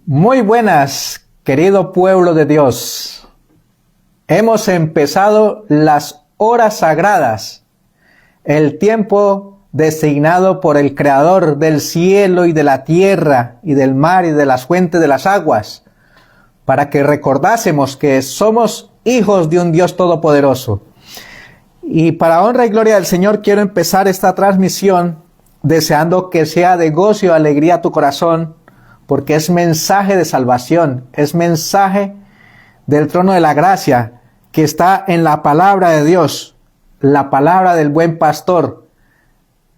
Muy buenas, querido pueblo de Dios. Hemos empezado las horas sagradas, el tiempo designado por el Creador del cielo y de la tierra y del mar y de las fuentes de las aguas, para que recordásemos que somos hijos de un Dios todopoderoso. Y para honra y gloria del Señor quiero empezar esta transmisión deseando que sea de gozo y alegría tu corazón, porque es mensaje de salvación, es mensaje del trono de la gracia que está en la palabra de Dios, la palabra del buen pastor.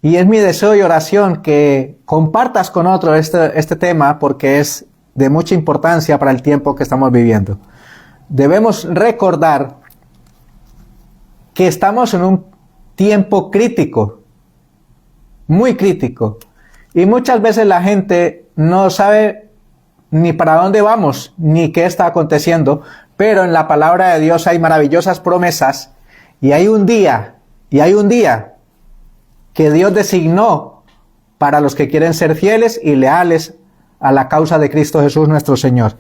Y es mi deseo y oración que compartas con otro este tema, porque es de mucha importancia para el tiempo que estamos viviendo. Debemos recordar que estamos en un tiempo crítico, muy crítico, y muchas veces la gente no sabe ni para dónde vamos, ni qué está aconteciendo, pero en la palabra de Dios hay maravillosas promesas, y hay un día que Dios designó para los que quieren ser fieles y leales a la causa de Cristo Jesús nuestro Señor.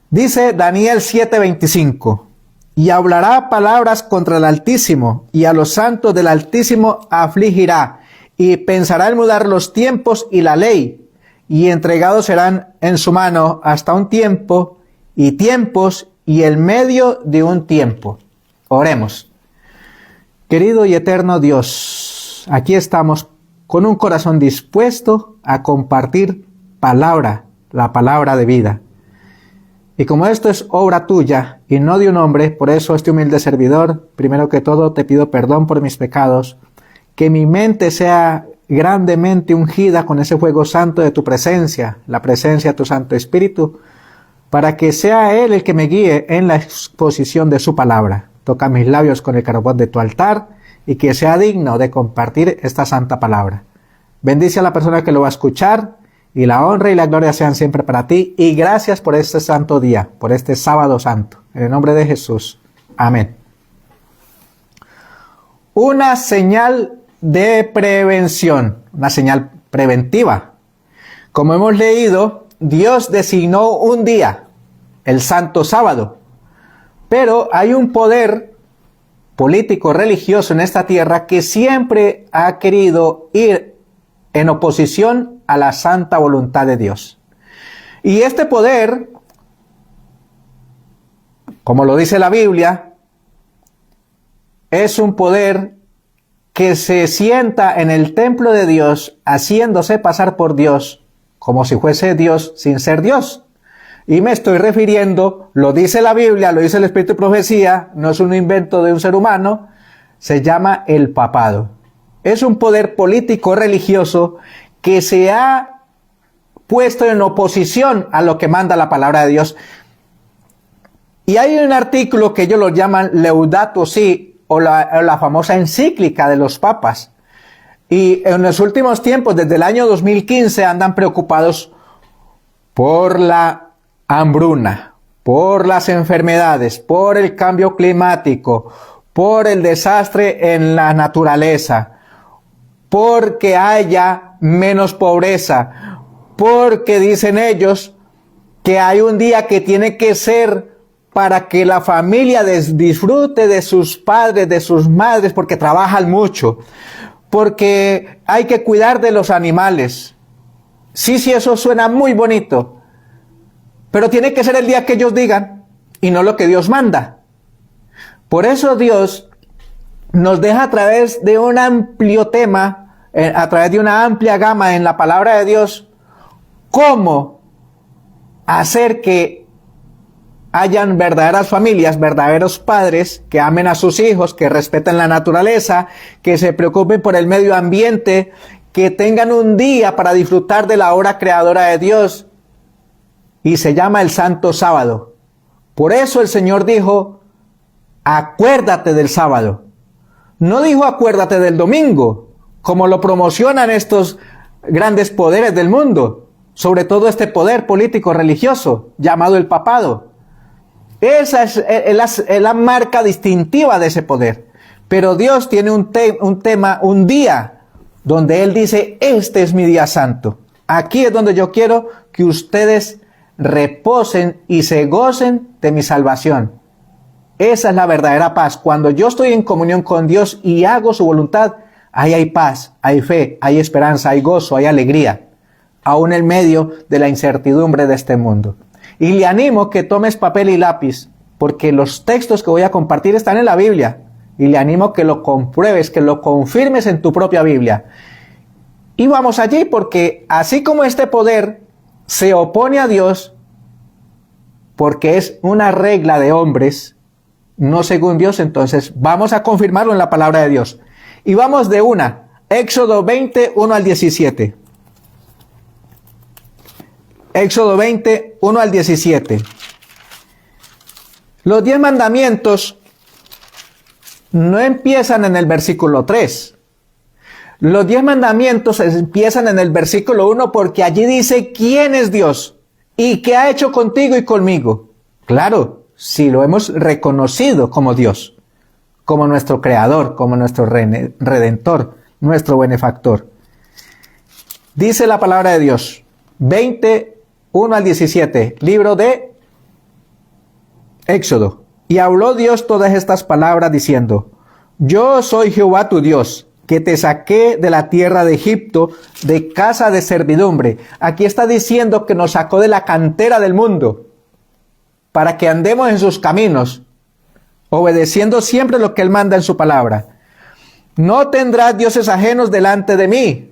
Dice Daniel 7:25, y hablará palabras contra el Altísimo, y a los santos del Altísimo afligirá, y pensará en mudar los tiempos y la ley, y entregados serán en su mano hasta un tiempo, y tiempos, y el medio de un tiempo. Oremos. Querido y eterno Dios, aquí estamos con un corazón dispuesto a compartir palabra, la palabra de vida. Y como esto es obra tuya y no de un hombre, por eso este humilde servidor, primero que todo te pido perdón por mis pecados, que mi mente sea grandemente ungida con ese fuego santo de tu presencia, la presencia de tu Santo Espíritu, para que sea Él el que me guíe en la exposición de su palabra. Toca mis labios con el carbón de tu altar y que sea digno de compartir esta santa palabra. Bendice a la persona que lo va a escuchar y la honra y la gloria sean siempre para ti. Y gracias por este santo día, por este sábado santo. En el nombre de Jesús. Amén. Una señal de prevención, una señal preventiva. Como hemos leído, Dios designó un día, el santo sábado. Pero hay un poder político religioso en esta tierra que siempre ha querido ir en oposición a la santa voluntad de Dios. Y este poder, como lo dice la Biblia, es un poder que se sienta en el templo de Dios, haciéndose pasar por Dios, como si fuese Dios sin ser Dios. Y me estoy refiriendo, lo dice la Biblia, lo dice el Espíritu de Profecía, no es un invento de un ser humano, se llama el papado. Es un poder político religioso que se ha puesto en oposición a lo que manda la palabra de Dios. Y hay un artículo que ellos lo llaman Laudato Si, o la famosa encíclica de los papas. Y en los últimos tiempos, desde el año 2015, andan preocupados por la hambruna, por las enfermedades, por el cambio climático, por el desastre en la naturaleza, porque haya menos pobreza, porque dicen ellos que hay un día que tiene que ser para que la familia disfrute de sus padres, de sus madres, porque trabajan mucho, porque hay que cuidar de los animales. Sí, eso suena muy bonito, pero tiene que ser el día que ellos digan y no lo que Dios manda. Por eso Dios nos deja a través de un amplio tema, a través de una amplia gama en la palabra de Dios, cómo hacer que hayan verdaderas familias, verdaderos padres que amen a sus hijos, que respeten la naturaleza, que se preocupen por el medio ambiente, que tengan un día para disfrutar de la obra creadora de Dios. Y se llama el Santo Sábado. Por eso el Señor dijo, acuérdate del sábado. No dijo acuérdate del domingo, como lo promocionan estos grandes poderes del mundo, sobre todo este poder político religioso llamado el papado. Esa es la marca distintiva de ese poder. Pero Dios tiene un tema, un día, donde Él dice, este es mi día santo. Aquí es donde yo quiero que ustedes reposen y se gocen de mi salvación. Esa es la verdadera paz. Cuando yo estoy en comunión con Dios y hago su voluntad, ahí hay paz, hay fe, hay esperanza, hay gozo, hay alegría, aún en medio de la incertidumbre de este mundo. Y le animo que tomes papel y lápiz, porque los textos que voy a compartir están en la Biblia. Y le animo que lo compruebes, que lo confirmes en tu propia Biblia. Y vamos allí, porque así como este poder se opone a Dios, porque es una regla de hombres, no según Dios, entonces vamos a confirmarlo en la palabra de Dios. Y vamos de una, Éxodo 20, 1 al 17. Éxodo 20, 1 al 17. Los 10 mandamientos no empiezan en el versículo 3. Los 10 mandamientos empiezan en el versículo 1 porque allí dice quién es Dios y qué ha hecho contigo y conmigo. Claro, si lo hemos reconocido como Dios, como nuestro creador, como nuestro redentor, nuestro benefactor. Dice la palabra de Dios, 20, 1 al 17, libro de Éxodo. Y habló Dios todas estas palabras diciendo, yo soy Jehová tu Dios, que te saqué de la tierra de Egipto, de casa de servidumbre. Aquí está diciendo que nos sacó de la cantera del mundo, para que andemos en sus caminos, obedeciendo siempre lo que Él manda en su palabra. No tendrás dioses ajenos delante de mí.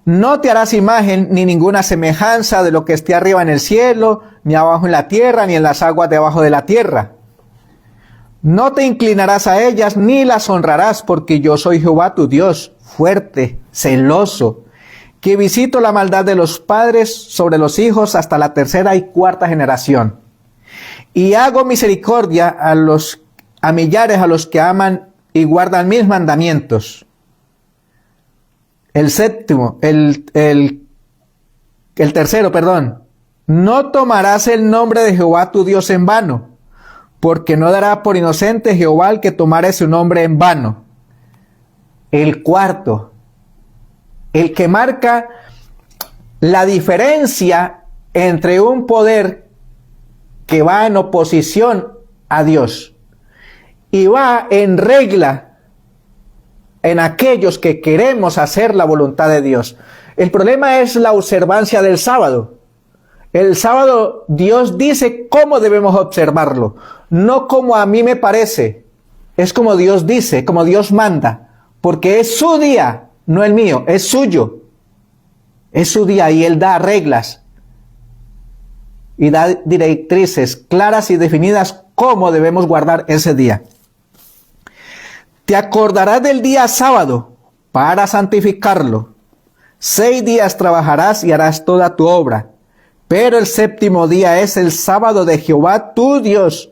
No te harás imagen ni ninguna semejanza de lo que esté arriba en el cielo, ni abajo en la tierra, ni en las aguas debajo de la tierra. No te inclinarás a ellas, ni las honrarás, porque yo soy Jehová tu Dios, fuerte, celoso, que visito la maldad de los padres sobre los hijos hasta la tercera y cuarta generación. Y hago misericordia a millares a los que aman y guardan mis mandamientos. El tercero, no tomarás el nombre de Jehová tu Dios en vano, porque no dará por inocente Jehová el que tomare su nombre en vano. El cuarto, el que marca la diferencia entre un poder que va en oposición a Dios y va en regla en aquellos que queremos hacer la voluntad de Dios. El problema es la observancia del sábado. El sábado Dios dice cómo debemos observarlo, no como a mí me parece, es como Dios dice, como Dios manda, porque es su día, no el mío, es suyo. Es su día y Él da reglas y da directrices claras y definidas cómo debemos guardar ese día. Te acordarás del día sábado para santificarlo. 6 días trabajarás y harás toda tu obra. Pero el séptimo día es el sábado de Jehová tu Dios.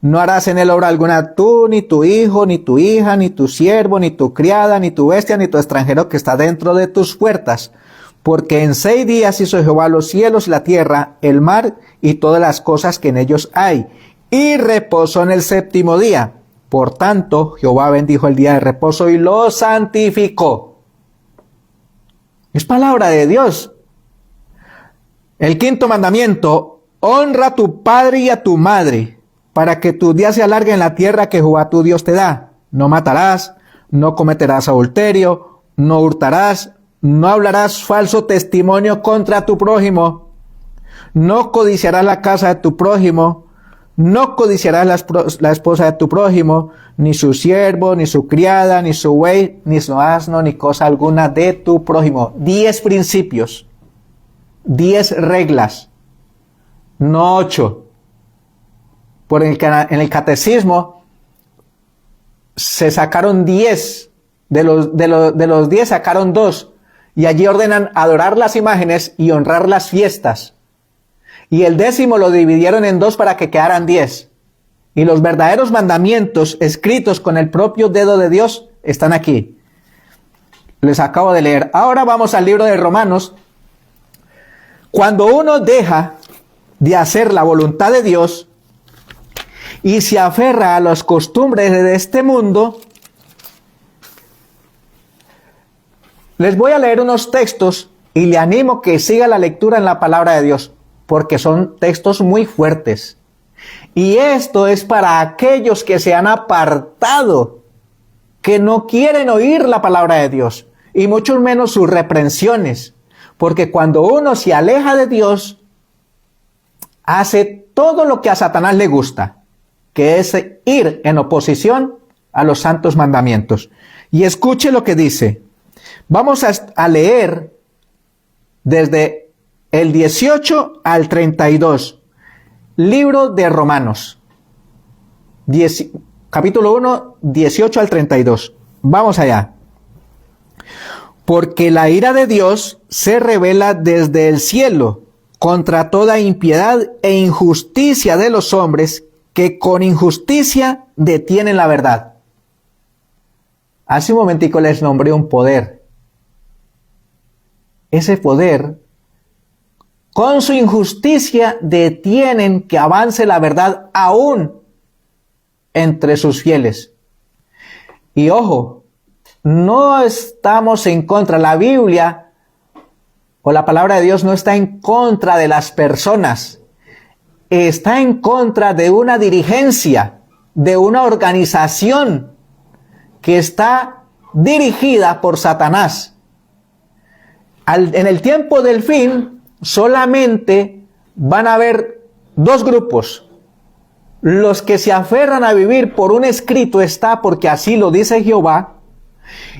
No harás en él obra alguna tú, ni tu hijo, ni tu hija, ni tu siervo, ni tu criada, ni tu bestia, ni tu extranjero que está dentro de tus puertas. Porque en 6 días hizo Jehová los cielos, la tierra, el mar y todas las cosas que en ellos hay. Y reposó en el séptimo día. Por tanto, Jehová bendijo el día de reposo y lo santificó. Es palabra de Dios. El quinto mandamiento, honra a tu padre y a tu madre, para que tus días se alarguen en la tierra que Jehová tu Dios te da. No matarás, no cometerás adulterio, no hurtarás, no hablarás falso testimonio contra tu prójimo, no codiciarás la casa de tu prójimo, no codiciarás la esposa de tu prójimo, ni su siervo, ni su criada, ni su buey, ni su asno, ni cosa alguna de tu prójimo. 10 principios. 10 reglas, no 8. En el catecismo se sacaron 10, de los 10 sacaron 2, y allí ordenan adorar las imágenes y honrar las fiestas. Y el 10º lo dividieron en 2 para que quedaran 10. Y los verdaderos mandamientos escritos con el propio dedo de Dios están aquí. Les acabo de leer. Ahora vamos al libro de Romanos. Cuando uno deja de hacer la voluntad de Dios y se aferra a las costumbres de este mundo, les voy a leer unos textos y le animo que siga la lectura en la palabra de Dios, porque son textos muy fuertes. Y esto es para aquellos que se han apartado, que no quieren oír la palabra de Dios, y mucho menos sus reprensiones, porque cuando uno se aleja de Dios, hace todo lo que a Satanás le gusta, que es ir en oposición a los santos mandamientos. Y escuche lo que dice. Vamos a leer desde el 18 al 32, libro de Romanos, capítulo 1, 18 al 32. Vamos allá. Porque la ira de Dios se revela desde el cielo contra toda impiedad e injusticia de los hombres que con injusticia detienen la verdad. Hace un momentico les nombré un poder. Ese poder, con su injusticia, detienen que avance la verdad aún entre sus fieles. Y ojo, no estamos en contra. La Biblia o la palabra de Dios no está en contra de las personas. Está en contra de una dirigencia, de una organización que está dirigida por Satanás. En el tiempo del fin, solamente van a haber dos grupos. Los que se aferran a vivir por un escrito está, porque así lo dice Jehová,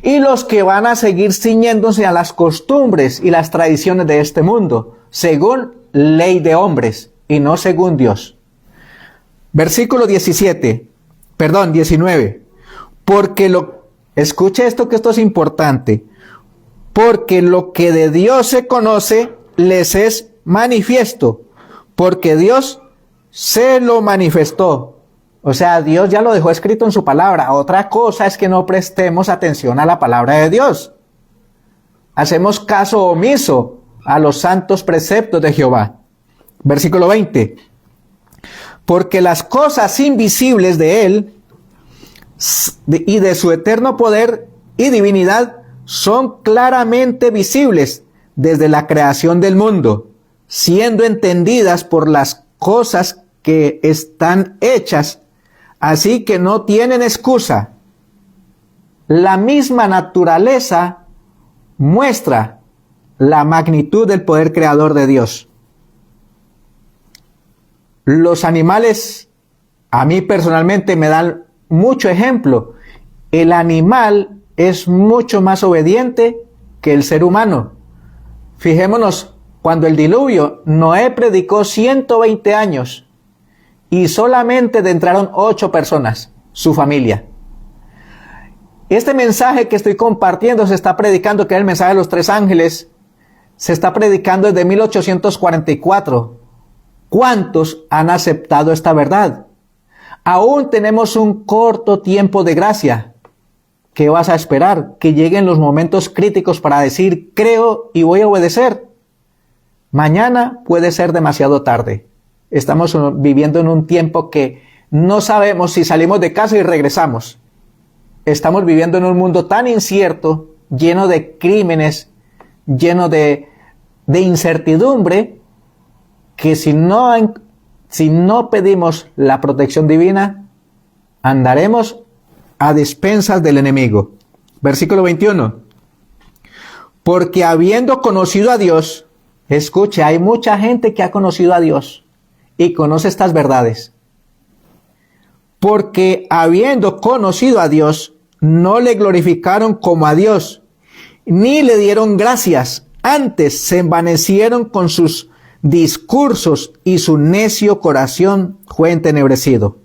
y los que van a seguir ciñéndose a las costumbres y las tradiciones de este mundo, según ley de hombres y no según Dios. Versículo 19. Escuche esto, que esto es importante. Porque lo que de Dios se conoce les es manifiesto, porque Dios se lo manifestó. O sea, Dios ya lo dejó escrito en su palabra. Otra cosa es que no prestemos atención a la palabra de Dios. Hacemos caso omiso a los santos preceptos de Jehová. Versículo 20. Porque las cosas invisibles de Él y de su eterno poder y divinidad son claramente visibles desde la creación del mundo, siendo entendidas por las cosas que están hechas, así que no tienen excusa. La misma naturaleza muestra la magnitud del poder creador de Dios. Los animales, a mí personalmente me dan mucho ejemplo. El animal es mucho más obediente que el ser humano. Fijémonos, cuando el diluvio, Noé predicó 120 años y solamente entraron 8 personas, su familia. Este mensaje que estoy compartiendo se está predicando, que es el mensaje de los 3 ángeles, se está predicando desde 1844. ¿Cuántos han aceptado esta verdad? Aún tenemos un corto tiempo de gracia. ¿Qué vas a esperar? ¿Que lleguen los momentos críticos para decir creo y voy a obedecer? Mañana puede ser demasiado tarde. Estamos viviendo en un tiempo que no sabemos si salimos de casa y regresamos. Estamos viviendo en un mundo tan incierto, lleno de crímenes, lleno de incertidumbre, que si no pedimos la protección divina, andaremos a despensas del enemigo. Versículo 21. Porque habiendo conocido a Dios, escuche, hay mucha gente que ha conocido a Dios y conoce estas verdades. Porque habiendo conocido a Dios, no le glorificaron como a Dios, ni le dieron gracias. Antes se envanecieron con sus discursos y su necio corazón fue entenebrecido.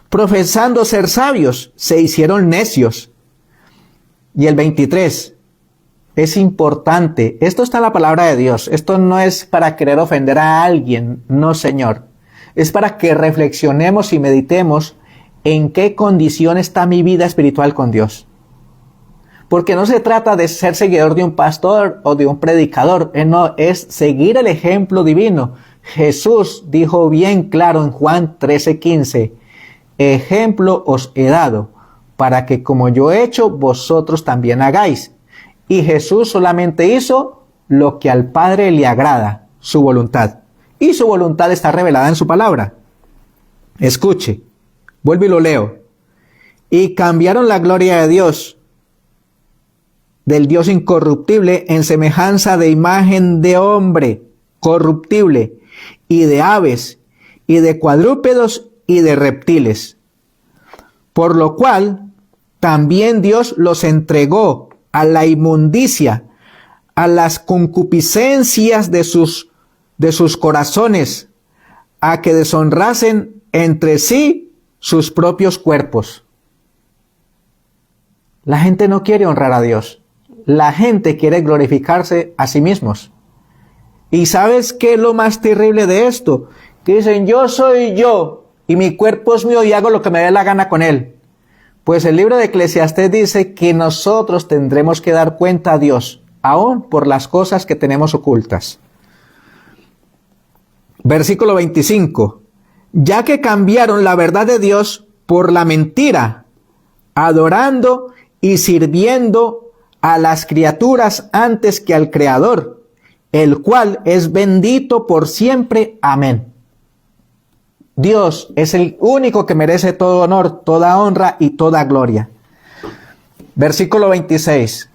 Profesando ser sabios, se hicieron necios. Y el 23, es importante. Esto está en la palabra de Dios. Esto no es para querer ofender a alguien, no, Señor. Es para que reflexionemos y meditemos en qué condición está mi vida espiritual con Dios. Porque no se trata de ser seguidor de un pastor o de un predicador. No, es seguir el ejemplo divino. Jesús dijo bien claro en Juan 13:15, ejemplo os he dado, para que como yo he hecho, vosotros también hagáis. Y Jesús solamente hizo lo que al Padre le agrada, su voluntad. Y su voluntad está revelada en su palabra. Escuche, vuelvo y lo leo. Y cambiaron la gloria de Dios, del Dios incorruptible, en semejanza de imagen de hombre corruptible, y de aves, y de cuadrúpedos, y de reptiles. Por lo cual, también Dios los entregó a la inmundicia, a las concupiscencias de sus corazones, a que deshonrasen entre sí sus propios cuerpos. La gente no quiere honrar a Dios. La gente quiere glorificarse a sí mismos. ¿Y sabes qué es lo más terrible de esto? Que dicen, yo soy yo, y mi cuerpo es mío y hago lo que me dé la gana con él. Pues el libro de Eclesiastés dice que nosotros tendremos que dar cuenta a Dios, aún por las cosas que tenemos ocultas. Versículo 25. Ya que cambiaron la verdad de Dios por la mentira, adorando y sirviendo a las criaturas antes que al Creador, el cual es bendito por siempre. Amén. Dios es el único que merece todo honor, toda honra y toda gloria. Versículo 26.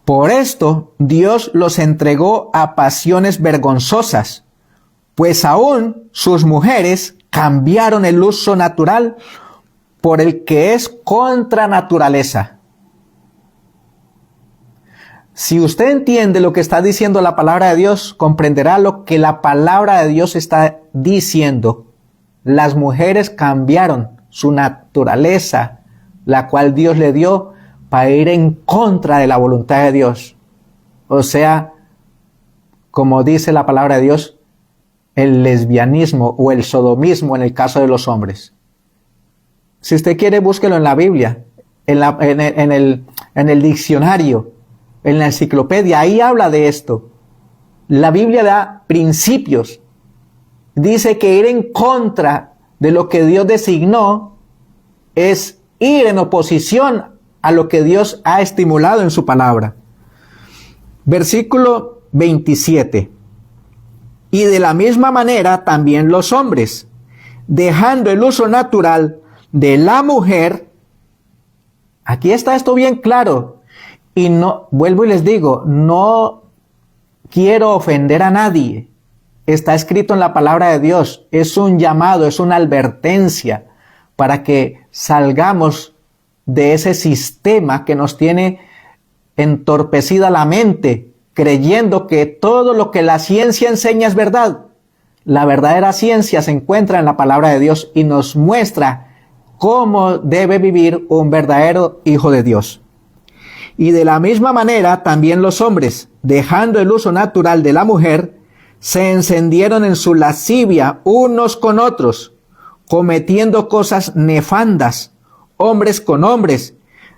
Por esto Dios los entregó a pasiones vergonzosas, pues aún sus mujeres cambiaron el uso natural por el que es contra naturaleza. Si usted entiende lo que está diciendo la palabra de Dios, comprenderá lo que la palabra de Dios está diciendo. Las mujeres cambiaron su naturaleza, la cual Dios le dio, para ir en contra de la voluntad de Dios. O sea, como dice la palabra de Dios, el lesbianismo o el sodomismo en el caso de los hombres. Si usted quiere, búsquelo en la Biblia, en el diccionario, en la enciclopedia, ahí habla de esto. La Biblia da principios. Dice que ir en contra de lo que Dios designó es ir en oposición a lo que Dios ha estimulado en su palabra. Versículo 27. Y de la misma manera también los hombres, dejando el uso natural de la mujer. Aquí está esto bien claro. Y no, vuelvo y les digo, no quiero ofender a nadie. Está escrito en la palabra de Dios. Es un llamado, es una advertencia para que salgamos de ese sistema que nos tiene entorpecida la mente, creyendo que todo lo que la ciencia enseña es verdad. La verdadera ciencia se encuentra en la palabra de Dios y nos muestra cómo debe vivir un verdadero hijo de Dios. Y de la misma manera también los hombres, dejando el uso natural de la mujer, se encendieron en su lascivia unos con otros, cometiendo cosas nefandas, hombres con hombres,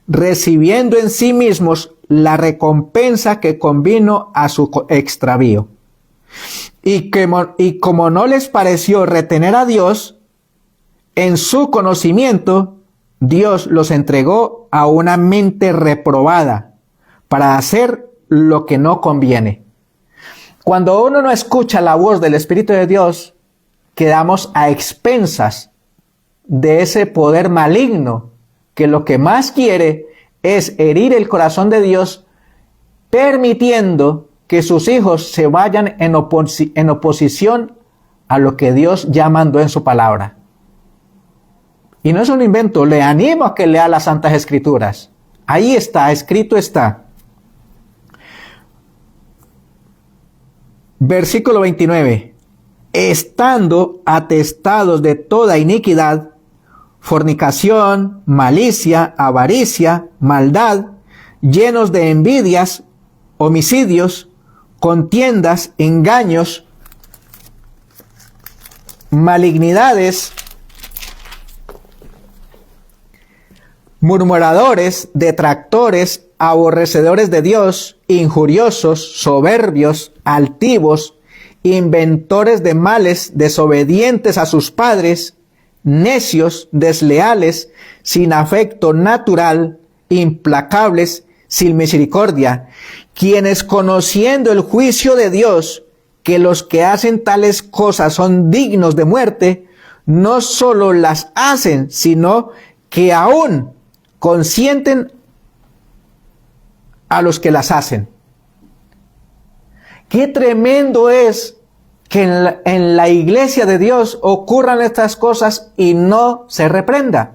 recibiendo en sí mismos la recompensa que convino a su extravío. Y como no les pareció retener a Dios, en su conocimiento, Dios los entregó a una mente reprobada para hacer lo que no conviene. Cuando uno no escucha la voz del Espíritu de Dios, quedamos a expensas de ese poder maligno que lo que más quiere es herir el corazón de Dios, permitiendo que sus hijos se vayan en oposición a lo que Dios ya mandó en su palabra. Y no es un invento, le animo a que lea las Santas Escrituras. Ahí está, escrito está. Versículo 29. Estando atestados de toda iniquidad, fornicación, malicia, avaricia, maldad, llenos de envidias, homicidios, contiendas, engaños, malignidades, murmuradores, detractores, aborrecedores de Dios, injuriosos, soberbios, altivos, inventores de males, desobedientes a sus padres, necios, desleales, sin afecto natural, implacables, sin misericordia, quienes conociendo el juicio de Dios, que los que hacen tales cosas son dignos de muerte, no solo las hacen, sino que aún consienten a los que las hacen. Qué tremendo es que en la iglesia de Dios ocurran estas cosas y no se reprenda.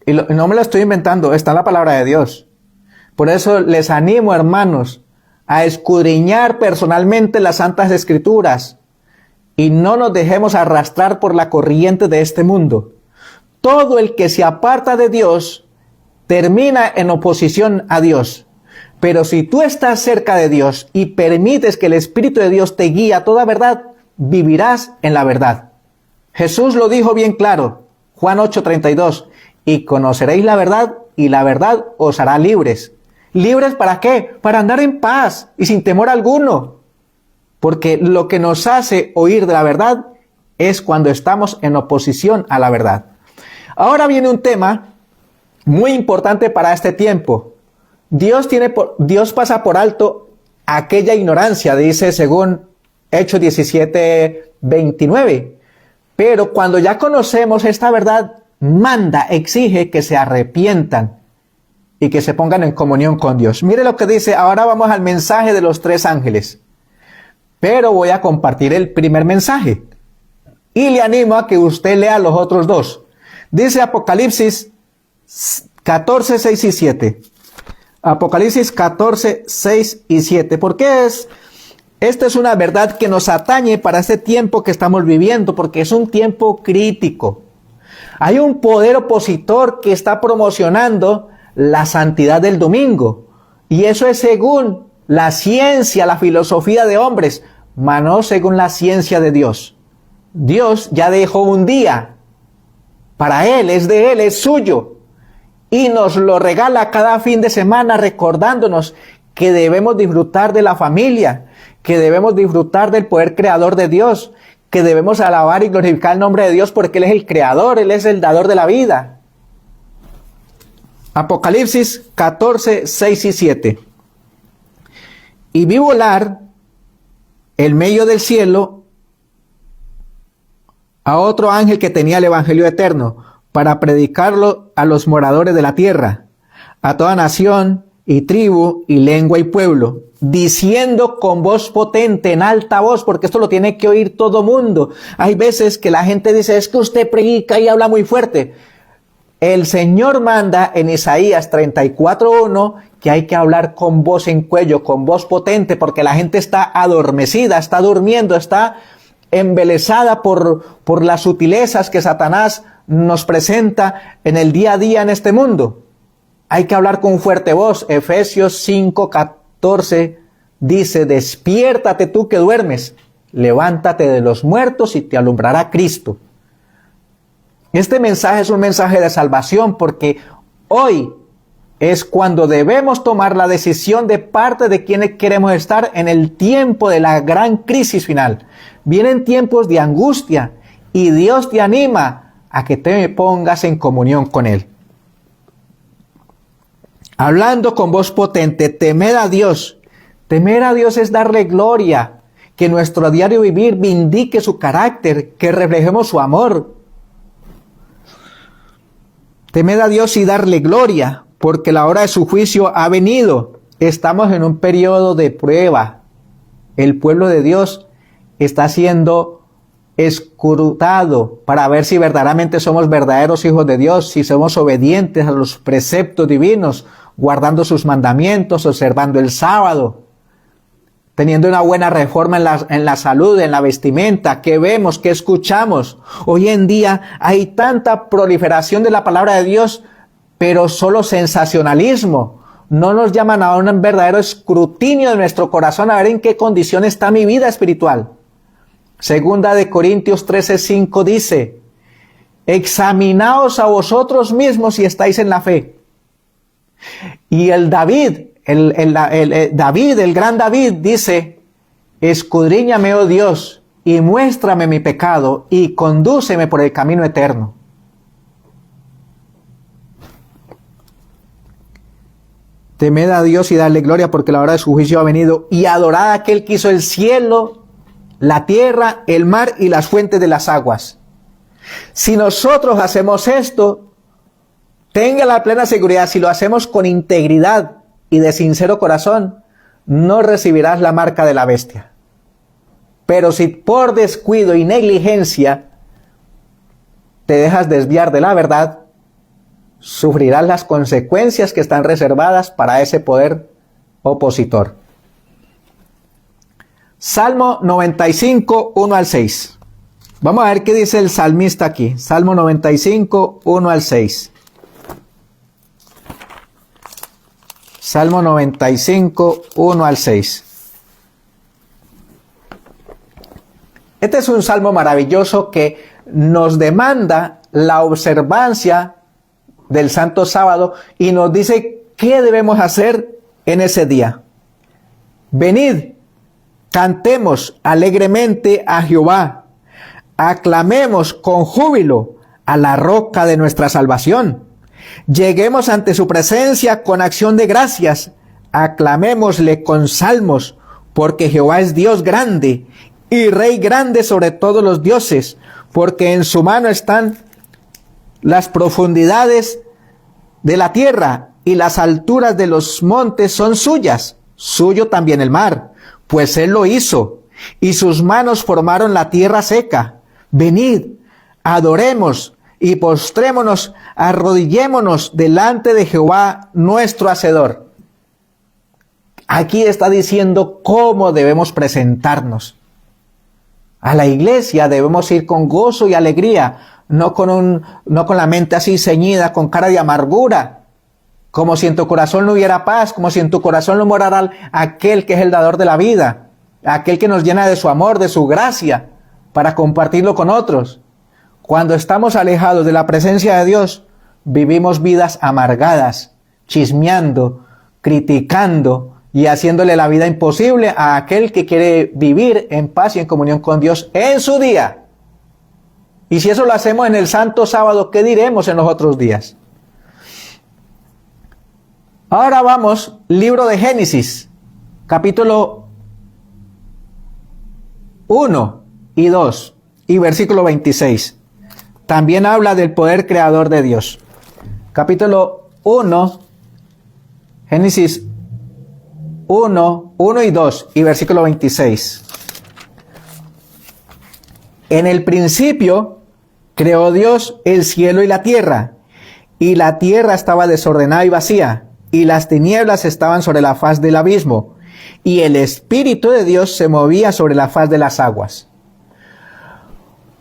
Y no me lo estoy inventando, está en la palabra de Dios. Por eso les animo, hermanos, a escudriñar personalmente las Santas Escrituras y no nos dejemos arrastrar por la corriente de este mundo. Todo el que se aparta de Dios termina en oposición a Dios. Pero si tú estás cerca de Dios y permites que el Espíritu de Dios te guíe a toda verdad, vivirás en la verdad. Jesús lo dijo bien claro, Juan 8:32, y conoceréis la verdad y la verdad os hará libres. ¿Libres para qué? Para andar en paz y sin temor alguno. Porque lo que nos hace oír de la verdad es cuando estamos en oposición a la verdad. Ahora viene un tema muy importante para este tiempo. Dios pasa por alto aquella ignorancia, dice según Hechos 17:29. Pero cuando ya conocemos esta verdad, manda, exige que se arrepientan y que se pongan en comunión con Dios. Mire lo que dice, ahora vamos al mensaje de los 3 ángeles. Pero voy a compartir el primer mensaje. Y le animo a que usted lea los otros 2. Dice Apocalipsis 14, 6 y 7. Apocalipsis 14, 6 y 7. ¿Por qué es? Esta es una verdad que nos atañe para este tiempo que estamos viviendo, porque es un tiempo crítico. Hay un poder opositor que está promocionando la santidad del domingo. Y eso es según la ciencia, la filosofía de hombres, mas no según la ciencia de Dios. Dios ya dejó un día. Para Él, es de Él, es suyo. Y nos lo regala cada fin de semana recordándonos que debemos disfrutar de la familia, que debemos disfrutar del poder creador de Dios, que debemos alabar y glorificar el nombre de Dios porque Él es el creador, Él es el dador de la vida. Apocalipsis 14, 6 y 7. Y vi volar en medio del cielo a otro ángel que tenía el evangelio eterno para predicarlo a los moradores de la tierra, a toda nación y tribu y lengua y pueblo, diciendo con voz potente, en alta voz, porque esto lo tiene que oír todo mundo. Hay veces que la gente dice, es que usted predica y habla muy fuerte. El Señor manda en Isaías 34:1 que hay que hablar con voz en cuello, con voz potente, porque la gente está adormecida, está durmiendo, está embelesada por las sutilezas que Satanás nos presenta en el día a día en este mundo. Hay que hablar con fuerte voz. Efesios 5:14 dice, despiértate tú que duermes, levántate de los muertos y te alumbrará Cristo. Este mensaje es un mensaje de salvación porque hoy es cuando debemos tomar la decisión de parte de quienes queremos estar en el tiempo de la gran crisis final. Vienen tiempos de angustia y Dios te anima a que te pongas en comunión con Él. Hablando con voz potente, temed a Dios. Temer a Dios es darle gloria, que nuestro diario vivir vindique su carácter, que reflejemos su amor. Temed a Dios y darle gloria, porque la hora de su juicio ha venido. Estamos en un periodo de prueba. El pueblo de Dios está siendo escrutado para ver si verdaderamente somos verdaderos hijos de Dios, si somos obedientes a los preceptos divinos, guardando sus mandamientos, observando el sábado, teniendo una buena reforma en la salud, en la vestimenta, que vemos, que escuchamos. Hoy en día hay tanta proliferación de la palabra de Dios, pero solo sensacionalismo. No nos llaman a un verdadero escrutinio de nuestro corazón a ver en qué condición está mi vida espiritual. Segunda de Corintios 13:5 dice, examinaos a vosotros mismos si estáis en la fe. Y el gran David dice, escudriñame, oh Dios, y muéstrame mi pecado, y condúceme por el camino eterno. Temed a Dios y darle gloria, porque la hora de su juicio ha venido, y adorad a aquel que hizo el cielo, la tierra, el mar y las fuentes de las aguas. Si nosotros hacemos esto, tenga la plena seguridad, si lo hacemos con integridad y de sincero corazón, no recibirás la marca de la bestia. Pero si por descuido y negligencia te dejas desviar de la verdad, sufrirás las consecuencias que están reservadas para ese poder opositor. Salmo 95, 1 al 6. Vamos a ver qué dice el salmista aquí. Salmo 95, 1 al 6. Salmo 95, 1 al 6. Este es un salmo maravilloso que nos demanda la observancia del Santo Sábado y nos dice qué debemos hacer en ese día. Venid, cantemos alegremente a Jehová, aclamemos con júbilo a la roca de nuestra salvación. Lleguemos ante su presencia con acción de gracias, aclamémosle con salmos, porque Jehová es Dios grande y Rey grande sobre todos los dioses, porque en su mano están las profundidades de la tierra y las alturas de los montes son suyas, suyo también el mar, pues él lo hizo, y sus manos formaron la tierra seca. Venid, adoremos y postrémonos, arrodillémonos delante de Jehová nuestro Hacedor. Aquí está diciendo cómo debemos presentarnos. A la iglesia debemos ir con gozo y alegría, no con la mente así ceñida, con cara de amargura, como si en tu corazón no hubiera paz, como si en tu corazón no morara aquel que es el dador de la vida, aquel que nos llena de su amor, de su gracia, para compartirlo con otros. Cuando estamos alejados de la presencia de Dios, vivimos vidas amargadas, chismeando, criticando y haciéndole la vida imposible a aquel que quiere vivir en paz y en comunión con Dios en su día. Y si eso lo hacemos en el Santo Sábado, ¿qué diremos en los otros días? Ahora vamos, libro de Génesis, capítulo 1 y 2 y versículo 26. También habla del poder creador de Dios. Capítulo 1, Génesis 1 y 2 y versículo 26. En el principio creó Dios el cielo y la tierra estaba desordenada y vacía, y las tinieblas estaban sobre la faz del abismo, y el Espíritu de Dios se movía sobre la faz de las aguas.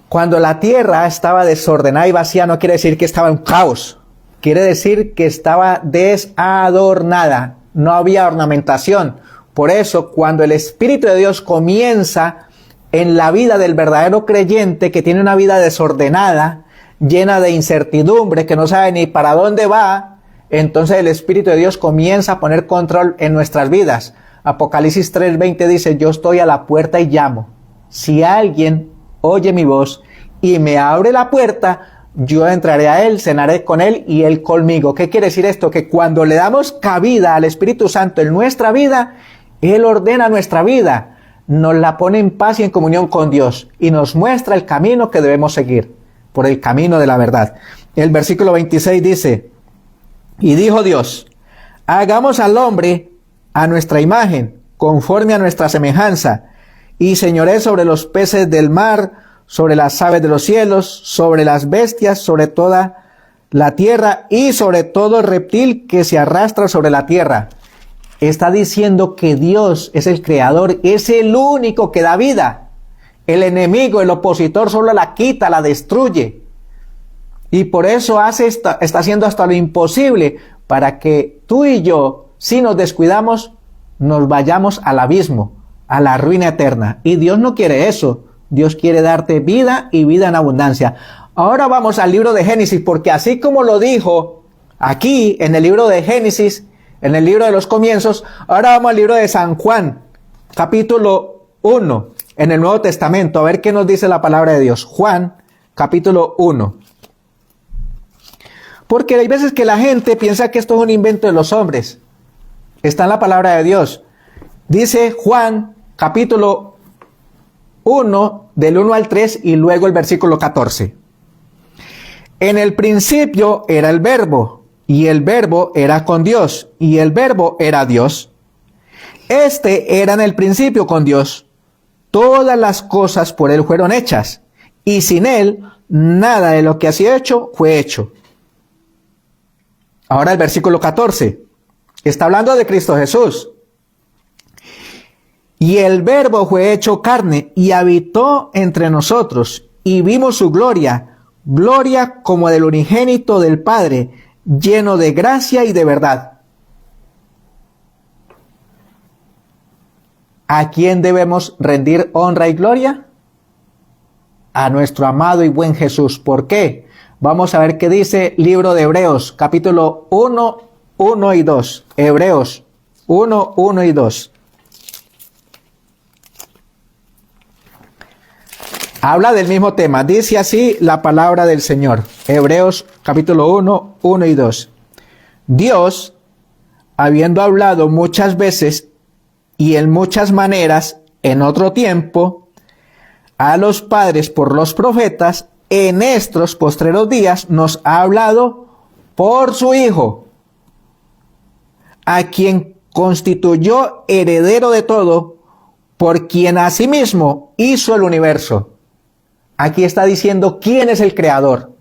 Cuando la tierra estaba desordenada y vacía, no quiere decir que estaba en caos, quiere decir que estaba desadornada, no había ornamentación. Por eso, cuando el Espíritu de Dios comienza en la vida del verdadero creyente, que tiene una vida desordenada, llena de incertidumbre, que no sabe ni para dónde va, entonces el Espíritu de Dios comienza a poner control en nuestras vidas. Apocalipsis 3:20 dice, yo estoy a la puerta y llamo. Si alguien oye mi voz y me abre la puerta, yo entraré a él, cenaré con él y él conmigo. ¿Qué quiere decir esto? Que cuando le damos cabida al Espíritu Santo en nuestra vida, él ordena nuestra vida, nos la pone en paz y en comunión con Dios y nos muestra el camino que debemos seguir, por el camino de la verdad. El versículo 26 dice, y dijo Dios, hagamos al hombre a nuestra imagen, conforme a nuestra semejanza, y señoré sobre los peces del mar, sobre las aves de los cielos, sobre las bestias, sobre toda la tierra y sobre todo reptil que se arrastra sobre la tierra. Está diciendo que Dios es el creador, es el único que da vida. El enemigo, el opositor solo la quita, la destruye. Y por eso está haciendo hasta lo imposible para que tú y yo, si nos descuidamos, nos vayamos al abismo, a la ruina eterna. Y Dios no quiere eso. Dios quiere darte vida y vida en abundancia. Ahora vamos al libro de Génesis, porque así como lo dijo aquí en el libro de Génesis, en el libro de los comienzos, ahora vamos al libro de San Juan, capítulo 1, en el Nuevo Testamento, a ver qué nos dice la palabra de Dios. Juan, capítulo 1. Porque hay veces que la gente piensa que esto es un invento de los hombres. Está en la palabra de Dios. Dice Juan, capítulo 1, del 1 al 3, y luego el versículo 14. En el principio era el Verbo, y el Verbo era con Dios, y el Verbo era Dios. Este era en el principio con Dios. Todas las cosas por él fueron hechas, y sin él nada de lo que ha sido hecho fue hecho. Ahora el versículo 14. Está hablando de Cristo Jesús. Y el Verbo fue hecho carne y habitó entre nosotros, y vimos su gloria, gloria como del unigénito del Padre, lleno de gracia y de verdad. ¿A quién debemos rendir honra y gloria? A nuestro amado y buen Jesús. ¿Por qué? Vamos a ver qué dice libro de Hebreos, capítulo 1, 1 y 2. Hebreos 1, 1 y 2. Habla del mismo tema. Dice así la palabra del Señor. Hebreos capítulo 1, 1 y 2. Dios, habiendo hablado muchas veces y en muchas maneras en otro tiempo a los padres por los profetas, en estos postreros días nos ha hablado por su Hijo, a quien constituyó heredero de todo, por quien asimismo hizo el universo. Aquí está diciendo quién es el creador.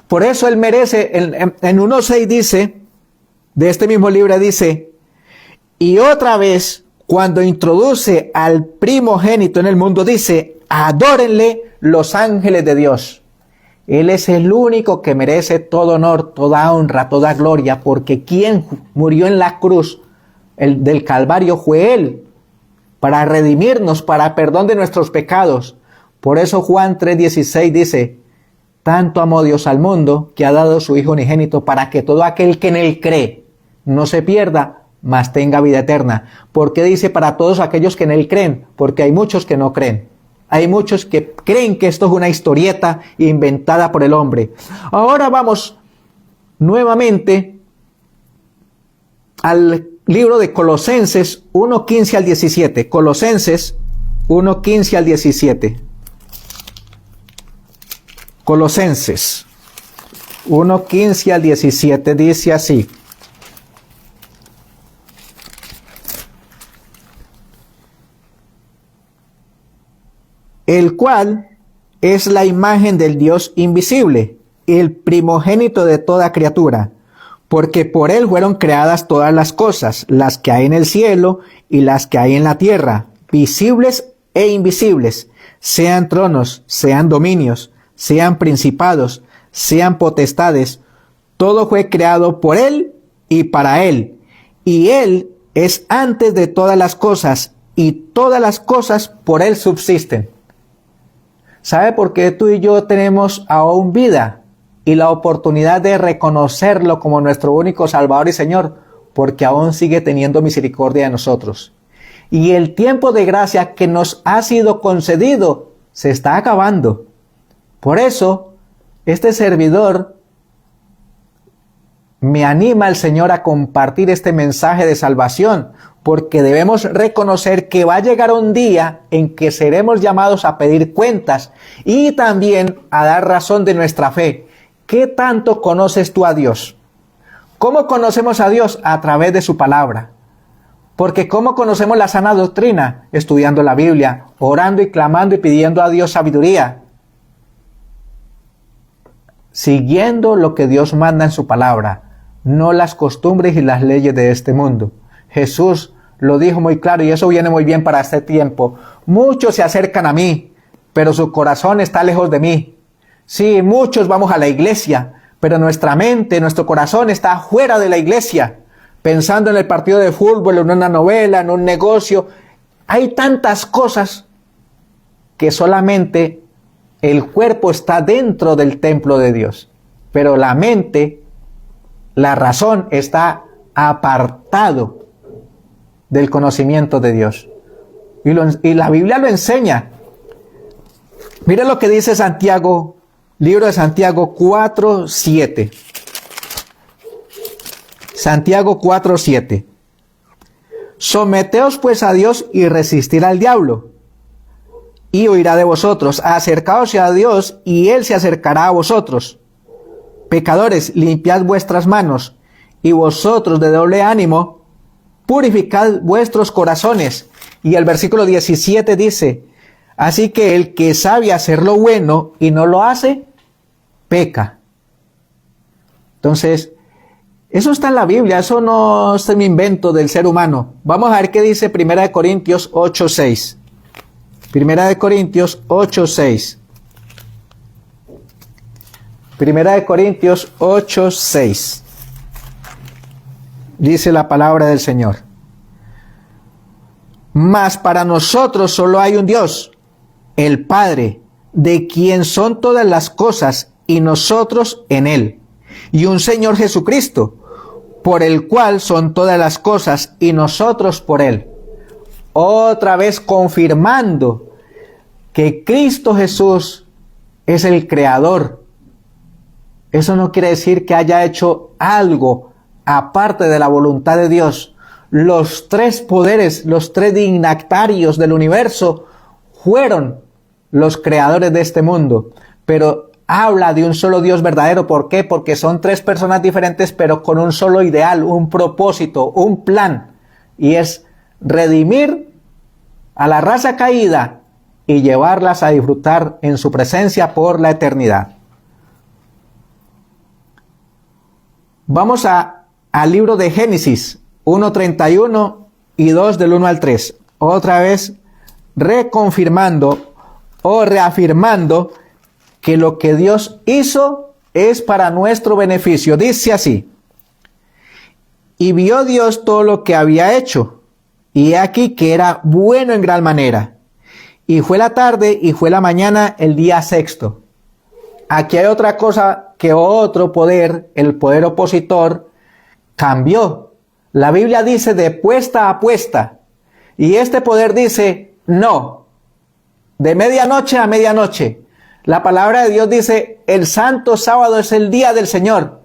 Por eso él merece, en 1.6 dice, de este mismo libro dice, y otra vez, cuando introduce al primogénito en el mundo, dice, adórenle los ángeles de Dios. Él es el único que merece todo honor, toda honra, toda gloria, porque quien murió en la cruz del Calvario fue Él, para redimirnos, para perdón de nuestros pecados. Por eso Juan 3:16 dice, tanto amó Dios al mundo que ha dado su Hijo unigénito para que todo aquel que en él cree no se pierda, mas tenga vida eterna. ¿Por qué dice para todos aquellos que en él creen? Porque hay muchos que no creen. Hay muchos que creen que esto es una historieta inventada por el hombre. Ahora vamos nuevamente al libro de Colosenses 1:15 al 17. Colosenses 1:15 al 17. Colosenses 1:15 al 17 dice así. El cual es la imagen del Dios invisible, el primogénito de toda criatura, porque por él fueron creadas todas las cosas, las que hay en el cielo y las que hay en la tierra, visibles e invisibles, sean tronos, sean dominios, sean principados, sean potestades, todo fue creado por él y para él, y él es antes de todas las cosas, y todas las cosas por él subsisten. ¿Sabe por qué tú y yo tenemos aún vida y la oportunidad de reconocerlo como nuestro único Salvador y Señor? Porque aún sigue teniendo misericordia de nosotros. Y el tiempo de gracia que nos ha sido concedido se está acabando. Por eso, este servidor me anima al Señor a compartir este mensaje de salvación, porque debemos reconocer que va a llegar un día en que seremos llamados a pedir cuentas y también a dar razón de nuestra fe. ¿Qué tanto conoces tú a Dios? ¿Cómo conocemos a Dios? A través de su palabra. Porque ¿cómo conocemos la sana doctrina? Estudiando la Biblia, orando y clamando y pidiendo a Dios sabiduría. Siguiendo lo que Dios manda en su palabra, no las costumbres y las leyes de este mundo. Jesús lo dijo muy claro y eso viene muy bien para este tiempo. Muchos se acercan a mí, pero su corazón está lejos de mí. Sí, muchos vamos a la iglesia, pero nuestra mente, nuestro corazón está fuera de la iglesia, pensando en el partido de fútbol, en una novela, en un negocio. Hay tantas cosas que solamente el cuerpo está dentro del templo de Dios, pero la mente, la razón está apartado del conocimiento de Dios. Y la Biblia lo enseña. Mire lo que dice Santiago, libro de Santiago 4:7. Santiago 4:7. Someteos pues a Dios y resistir al diablo, y huirá de vosotros. Acercaos a Dios, y Él se acercará a vosotros. Pecadores, limpiad vuestras manos, y vosotros de doble ánimo, purificad vuestros corazones. Y el versículo 17 dice, así que el que sabe hacer lo bueno y no lo hace, peca. Entonces, eso está en la Biblia, eso no es mi invento del ser humano. Vamos a ver qué dice 1 Corintios 8:6. 1 Corintios 8:6. 1 Corintios 8:6. Dice la palabra del Señor. Mas para nosotros solo hay un Dios, el Padre, de quien son todas las cosas, y nosotros en Él. Y un Señor Jesucristo, por el cual son todas las cosas, y nosotros por Él. Otra vez confirmando que Cristo Jesús es el Creador. Eso no quiere decir que haya hecho algo aparte de la voluntad de Dios. Los tres poderes, los tres dignatarios del universo fueron los creadores de este mundo. Pero habla de un solo Dios verdadero. ¿Por qué? Porque son tres personas diferentes, pero con un solo ideal, un propósito, un plan. Y es redimir a la raza caída y llevarlas a disfrutar en su presencia por la eternidad. Vamos al libro de Génesis 1:31 y 2 del 1 al 3. Otra vez reconfirmando o reafirmando que lo que Dios hizo es para nuestro beneficio. Dice así: y vio Dios todo lo que había hecho, y he aquí que era bueno en gran manera. Y fue la tarde y fue la mañana el día sexto. Aquí hay otra cosa que otro poder, el poder opositor, cambió. La Biblia dice de puesta a puesta. Y este poder dice no. De medianoche a medianoche. La palabra de Dios dice el santo sábado es el día del Señor.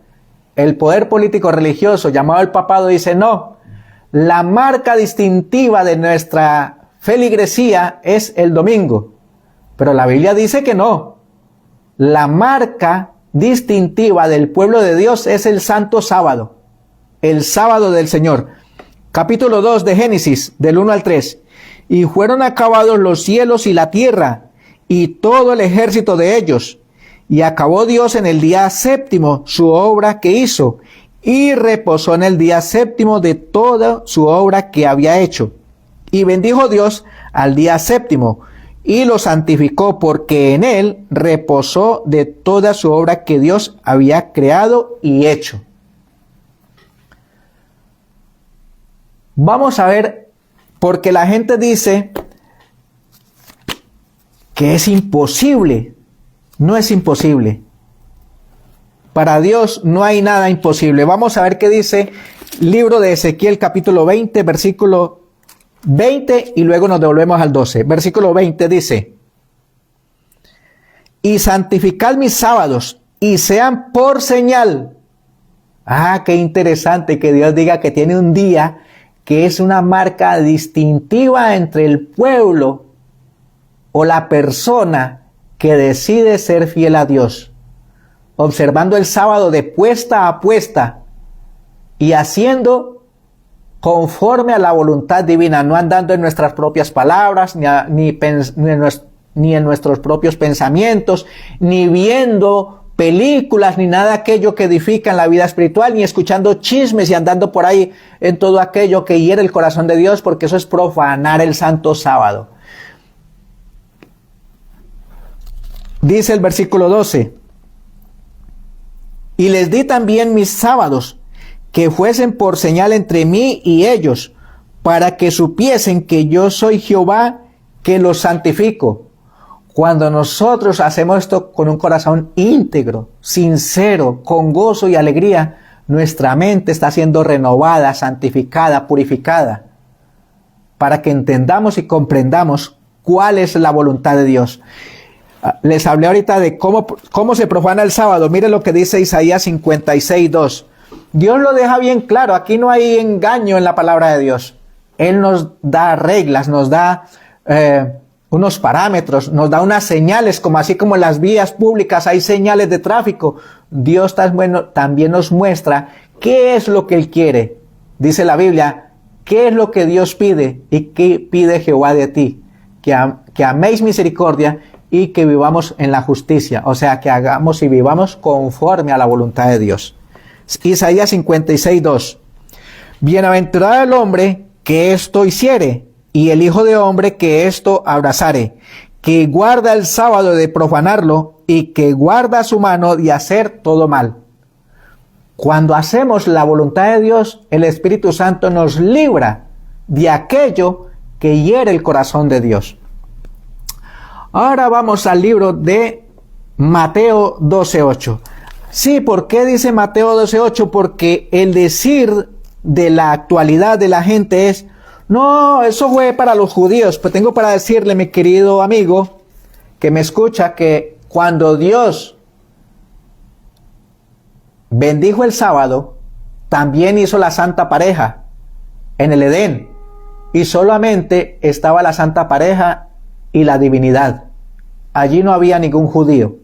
El poder político religioso llamado el papado dice no. La marca distintiva de nuestra feligresía es el domingo. Pero la Biblia dice que no. La marca distintiva del pueblo de Dios es el santo sábado. El sábado del Señor. Capítulo 2 de Génesis, del 1 al 3. Y fueron acabados los cielos y la tierra, y todo el ejército de ellos. Y acabó Dios en el día séptimo su obra que hizo, y reposó en el día séptimo de toda su obra que había hecho. Y bendijo Dios al día séptimo, y lo santificó, porque en él reposó de toda su obra que Dios había creado y hecho. Vamos a ver, porque la gente dice que es imposible. No es imposible. Para Dios no hay nada imposible. Vamos a ver qué dice libro de Ezequiel capítulo 20, versículo 20, y luego nos devolvemos al 12. Versículo 20 dice: y santificad mis sábados, y sean por señal. Ah, qué interesante que Dios diga que tiene un día que es una marca distintiva entre el pueblo o la persona que decide ser fiel a Dios, observando el sábado de puesta a puesta y haciendo conforme a la voluntad divina, no andando en nuestras propias palabras, ni en nuestros propios pensamientos, ni viendo películas, ni nada aquello que edifica en la vida espiritual, ni escuchando chismes y andando por ahí en todo aquello que hiere el corazón de Dios, porque eso es profanar el santo sábado. Dice el versículo 12: y les di también mis sábados, que fuesen por señal entre mí y ellos, para que supiesen que yo soy Jehová, que los santifico. Cuando nosotros hacemos esto con un corazón íntegro, sincero, con gozo y alegría, nuestra mente está siendo renovada, santificada, purificada, para que entendamos y comprendamos cuál es la voluntad de Dios. Les hablé ahorita de cómo se profana el sábado. Mire lo que dice Isaías 56:2. Dios lo deja bien claro. Aquí no hay engaño en la palabra de Dios. Él nos da reglas, nos da unos parámetros, nos da unas señales, como así como en las vías públicas hay señales de tráfico. Dios también nos muestra qué es lo que Él quiere. Dice la Biblia, ¿qué es lo que Dios pide? ¿Y qué pide Jehová de ti? Que améis misericordia y que vivamos en la justicia. O sea, que hagamos y vivamos conforme a la voluntad de Dios. Isaías 56, 2. Bienaventurado el hombre que esto hiciere, y el hijo de hombre que esto abrazare, que guarda el sábado de profanarlo, y que guarda su mano de hacer todo mal. Cuando hacemos la voluntad de Dios, el Espíritu Santo nos libra de aquello que hiere el corazón de Dios. Ahora vamos al libro de Mateo 12:8. Sí, ¿por qué dice Mateo 12:8? Porque el decir de la actualidad de la gente es, no, eso fue para los judíos. Pues tengo para decirle, mi querido amigo, que me escucha, que cuando Dios bendijo el sábado, también hizo la santa pareja en el Edén. Y solamente estaba la santa pareja y la divinidad. Allí no había ningún judío.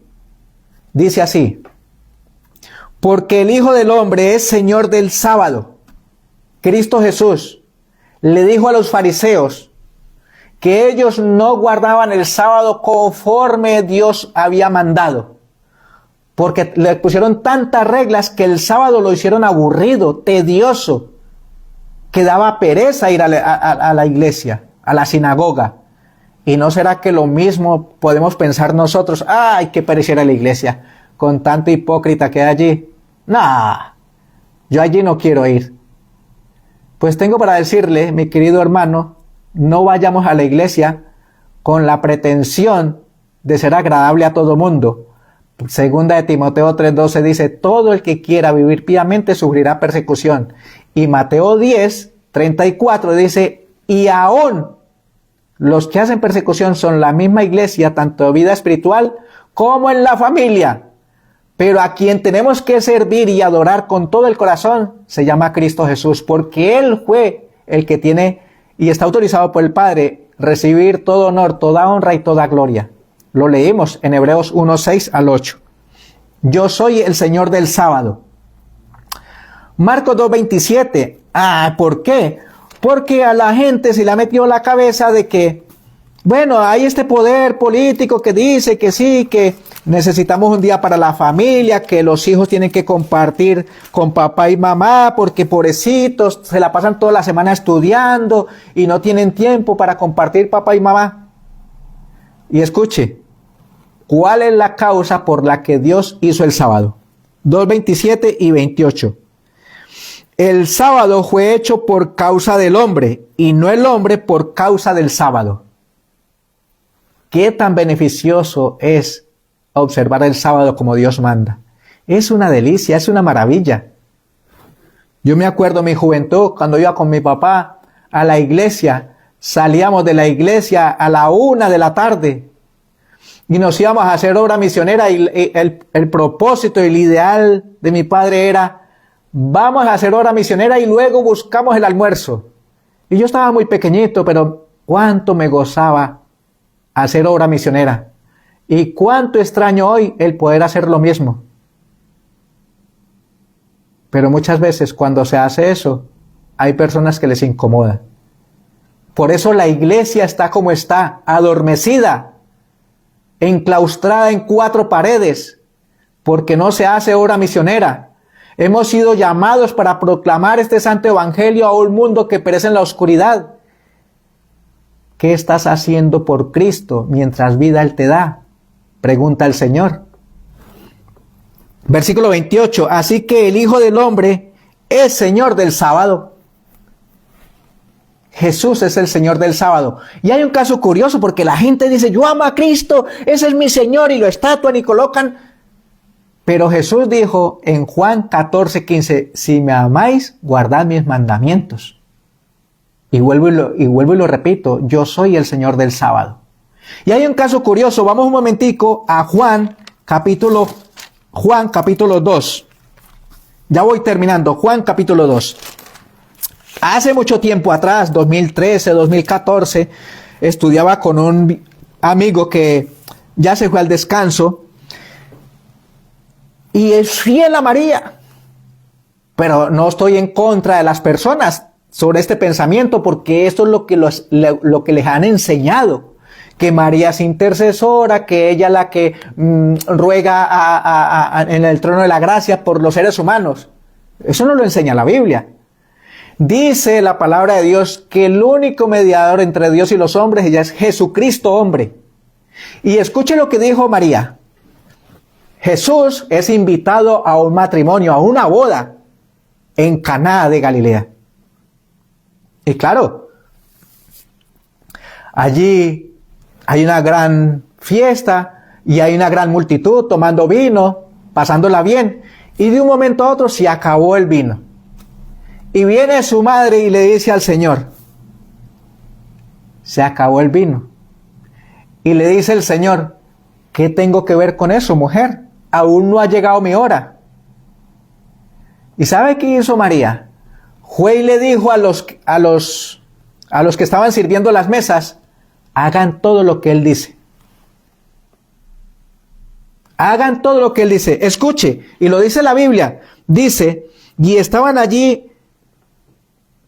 Dice así, porque el Hijo del Hombre es Señor del sábado. Cristo Jesús le dijo a los fariseos que ellos no guardaban el sábado conforme Dios había mandado, porque le pusieron tantas reglas que el sábado lo hicieron aburrido, tedioso, que daba pereza ir a la iglesia, a la sinagoga. ¿Y no será que lo mismo podemos pensar nosotros? ¡Ay, qué pereciera la iglesia con tanto hipócrita que hay allí! ¡Nah! Yo allí no quiero ir. Pues tengo para decirle, mi querido hermano, no vayamos a la iglesia con la pretensión de ser agradable a todo mundo. Segunda de Timoteo 3:12 dice, todo el que quiera vivir piamente sufrirá persecución. Y Mateo 10:34 dice, y aún los que hacen persecución son la misma iglesia, tanto en vida espiritual como en la familia. Pero a quien tenemos que servir y adorar con todo el corazón se llama Cristo Jesús, porque Él fue el que tiene y está autorizado por el Padre recibir todo honor, toda honra y toda gloria. Lo leímos en Hebreos 1:6 al 8. Yo soy el Señor del sábado. Marcos 2:27. ¿Por qué? Porque a la gente se le ha metido la cabeza de que, bueno, hay este poder político que dice que sí, que necesitamos un día para la familia, que los hijos tienen que compartir con papá y mamá, porque pobrecitos se la pasan toda la semana estudiando y no tienen tiempo para compartir papá y mamá. Y escuche, ¿cuál es la causa por la que Dios hizo el sábado? 2:27 y 28. El sábado fue hecho por causa del hombre y no el hombre por causa del sábado. ¿Qué tan beneficioso es observar el sábado como Dios manda? Es una delicia, es una maravilla. Yo me acuerdo en mi juventud, cuando iba con mi papá a la iglesia, salíamos de la iglesia a la 1 de la tarde y nos íbamos a hacer obra misionera, y el propósito y el ideal de mi padre era, vamos a hacer obra misionera y luego buscamos el almuerzo. Y yo estaba muy pequeñito, pero cuánto me gozaba hacer obra misionera. Y cuánto extraño hoy el poder hacer lo mismo. Pero muchas veces cuando se hace eso, hay personas que les incomoda. Por eso la iglesia está como está, adormecida, enclaustrada en 4 paredes, porque no se hace obra misionera. Hemos sido llamados para proclamar este santo evangelio a un mundo que perece en la oscuridad. ¿Qué estás haciendo por Cristo mientras vida Él te da? Pregunta el Señor. Versículo 28. Así que el Hijo del Hombre es Señor del sábado. Jesús es el Señor del sábado. Y hay un caso curioso porque la gente dice, yo amo a Cristo, ese es mi Señor, y lo estatúan y colocan. Pero Jesús dijo en Juan 14:15, si me amáis, guardad mis mandamientos. Y vuelvo y lo repito, yo soy el Señor del sábado. Y hay un caso curioso, vamos un momentico a Juan capítulo 2. Ya voy terminando, Juan capítulo 2. Hace mucho tiempo atrás, 2013, 2014, estudiaba con un amigo que ya se fue al descanso y es fiel a María. Pero no estoy en contra de las personas sobre este pensamiento, porque esto es lo que les han enseñado, que María es intercesora, que ella es la que ruega en el trono de la gracia por los seres humanos. Eso no lo enseña la Biblia. Dice la palabra de Dios que el único mediador entre Dios y los hombres, ella es Jesucristo hombre. Y escuche lo que dijo María. Jesús es invitado a un matrimonio, a una boda en Caná de Galilea. Y claro, allí hay una gran fiesta y hay una gran multitud tomando vino, pasándola bien. Y de un momento a otro se acabó el vino. Y viene su madre y le dice al Señor, se acabó el vino. Y le dice el Señor, ¿qué tengo que ver con eso, mujer? Aún no ha llegado mi hora. ¿Y sabe qué hizo María? Fue y le dijo a los que estaban sirviendo las mesas, hagan todo lo que él dice. Hagan todo lo que él dice. Escuche, y lo dice la Biblia. Dice, y estaban allí,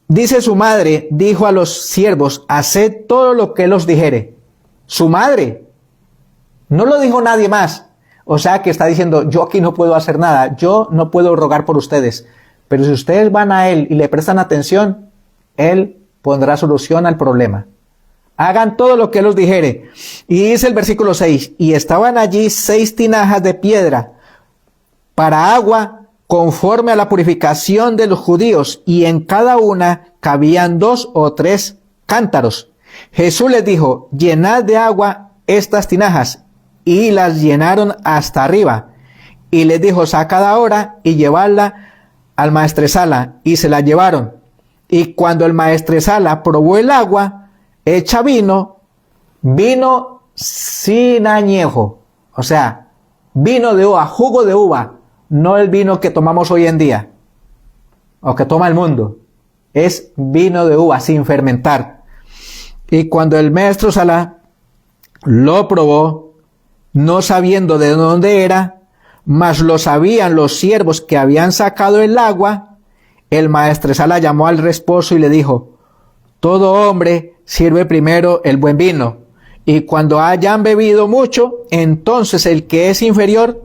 dice su madre, dijo a los siervos, haced todo lo que él os dijere. Su madre. No lo dijo nadie más. O sea que está diciendo, yo aquí no puedo hacer nada, yo no puedo rogar por ustedes. Pero si ustedes van a él y le prestan atención, él pondrá solución al problema. Hagan todo lo que él os dijere. Y dice el versículo 6, y estaban allí 6 tinajas de piedra para agua conforme a la purificación de los judíos, y en cada una cabían 2 o 3 cántaros. Jesús les dijo, llenad de agua estas tinajas, y las llenaron hasta arriba. Y les dijo, sacad ahora y llevadla al maestresala, y se la llevaron. Y cuando el maestresala probó el agua hecha vino sin añejo, o sea, vino de uva, jugo de uva, no el vino que tomamos hoy en día, o que toma el mundo, es vino de uva sin fermentar. Y cuando el maestresala lo probó, no sabiendo de dónde era, mas lo sabían los siervos que habían sacado el agua, el maestresala llamó al esposo y le dijo, todo hombre sirve primero el buen vino, y cuando hayan bebido mucho, entonces el que es inferior,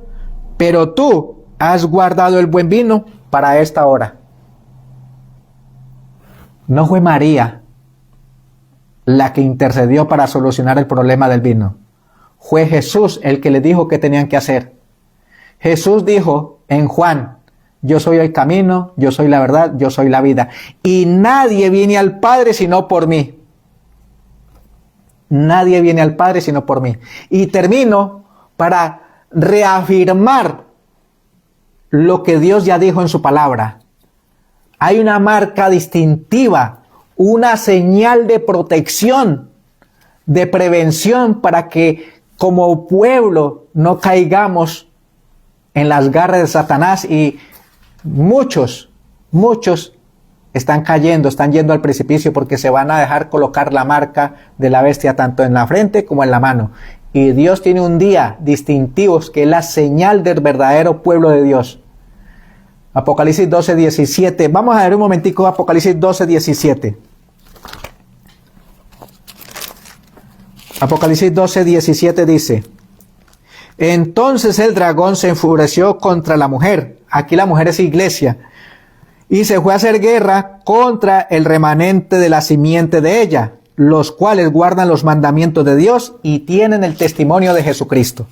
pero tú has guardado el buen vino para esta hora. No fue María la que intercedió para solucionar el problema del vino. Fue Jesús el que le dijo qué tenían que hacer. Jesús dijo en Juan, yo soy el camino, yo soy la verdad, yo soy la vida. Y nadie viene al Padre sino por mí. Nadie viene al Padre sino por mí. Y termino para reafirmar lo que Dios ya dijo en su palabra. Hay una marca distintiva, una señal de protección, de prevención para que como pueblo no caigamos en las garras de Satanás, y muchos están cayendo, están yendo al precipicio porque se van a dejar colocar la marca de la bestia tanto en la frente como en la mano. Y Dios tiene un día distintivo que es la señal del verdadero pueblo de Dios. Apocalipsis 12:17. Vamos a ver un momentico Apocalipsis 12:17. Apocalipsis 12:17 dice, entonces el dragón se enfureció contra la mujer, aquí la mujer es iglesia, y se fue a hacer guerra contra el remanente de la simiente de ella, los cuales guardan los mandamientos de Dios y tienen el testimonio de Jesucristo.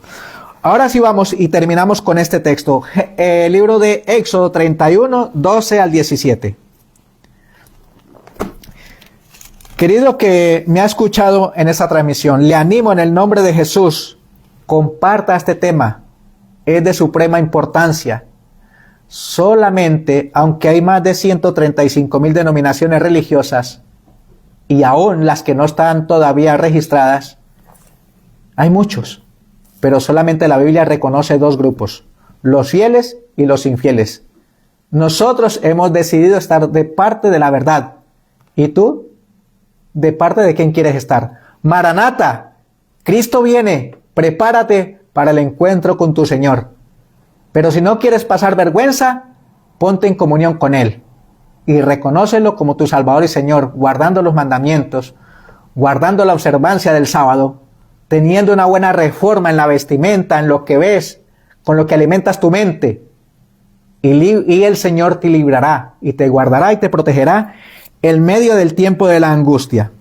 Ahora sí vamos y terminamos con este texto, el libro de Éxodo 31, 12 al 17. Querido que me ha escuchado en esta transmisión, le animo en el nombre de Jesús, comparta este tema, es de suprema importancia. Solamente, aunque hay más de 135,000 denominaciones religiosas, y aún las que no están todavía registradas, hay muchos, pero solamente la Biblia reconoce 2 grupos, los fieles y los infieles. Nosotros hemos decidido estar de parte de la verdad, ¿Y tú? ¿De parte de quién quieres estar? Maranata, Cristo viene, prepárate para el encuentro con tu Señor. Pero si no quieres pasar vergüenza, ponte en comunión con Él y reconócelo como tu Salvador y Señor, guardando los mandamientos, guardando la observancia del sábado, teniendo una buena reforma en la vestimenta, en lo que ves, con lo que alimentas tu mente. Y el Señor te librará y te guardará y te protegerá en medio del tiempo de la angustia.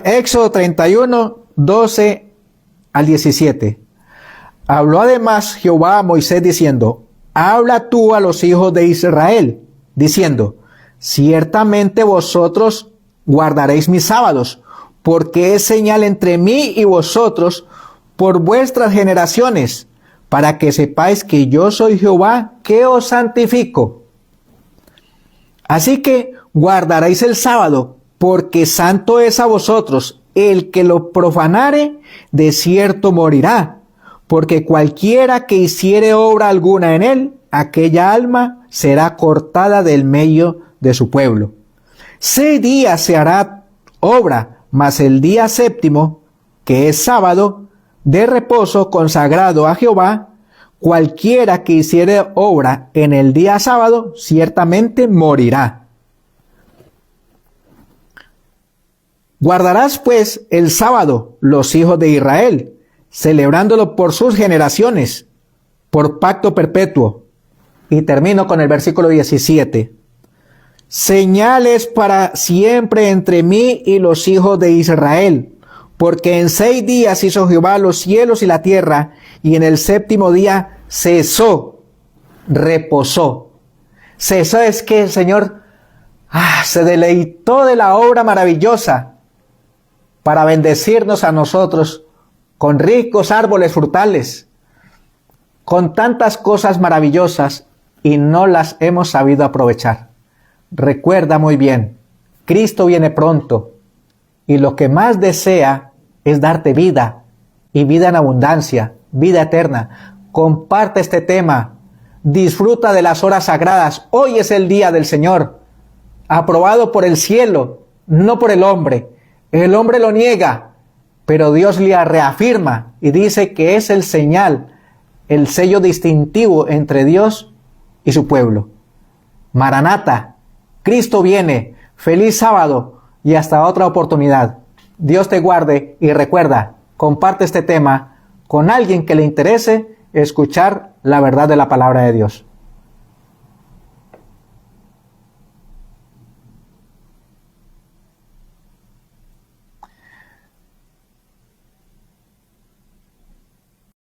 Éxodo 31, 12 al 17. Habló además Jehová a Moisés diciendo: habla tú a los hijos de Israel, diciendo: ciertamente vosotros guardaréis mis sábados, porque es señal entre mí y vosotros por vuestras generaciones, para que sepáis que yo soy Jehová, que os santifico. Así que guardaréis el sábado, porque santo es a vosotros. El que lo profanare, de cierto morirá, porque cualquiera que hiciere obra alguna en él, aquella alma será cortada del medio de su pueblo. 6 días se hará obra, mas el día séptimo, que es sábado, de reposo consagrado a Jehová, cualquiera que hiciere obra en el día sábado, ciertamente morirá. Guardarás pues el sábado los hijos de Israel, celebrándolo por sus generaciones, por pacto perpetuo. Y termino con el versículo 17. Señales para siempre entre mí y los hijos de Israel, porque en 6 días hizo Jehová los cielos y la tierra, y en el séptimo día cesó, reposó. Cesó es que el Señor se deleitó de la obra maravillosa para bendecirnos a nosotros con ricos árboles frutales, con tantas cosas maravillosas, y no las hemos sabido aprovechar. Recuerda muy bien, Cristo viene pronto, y lo que más desea es darte vida, y vida en abundancia, vida eterna. Comparte este tema, disfruta de las horas sagradas. Hoy es el día del Señor, aprobado por el cielo, no por el hombre. El hombre lo niega, pero Dios le reafirma y dice que es el señal, el sello distintivo entre Dios y su pueblo. Maranata, Cristo viene. Feliz sábado y hasta otra oportunidad. Dios te guarde y recuerda, comparte este tema con alguien que le interese escuchar la verdad de la palabra de Dios.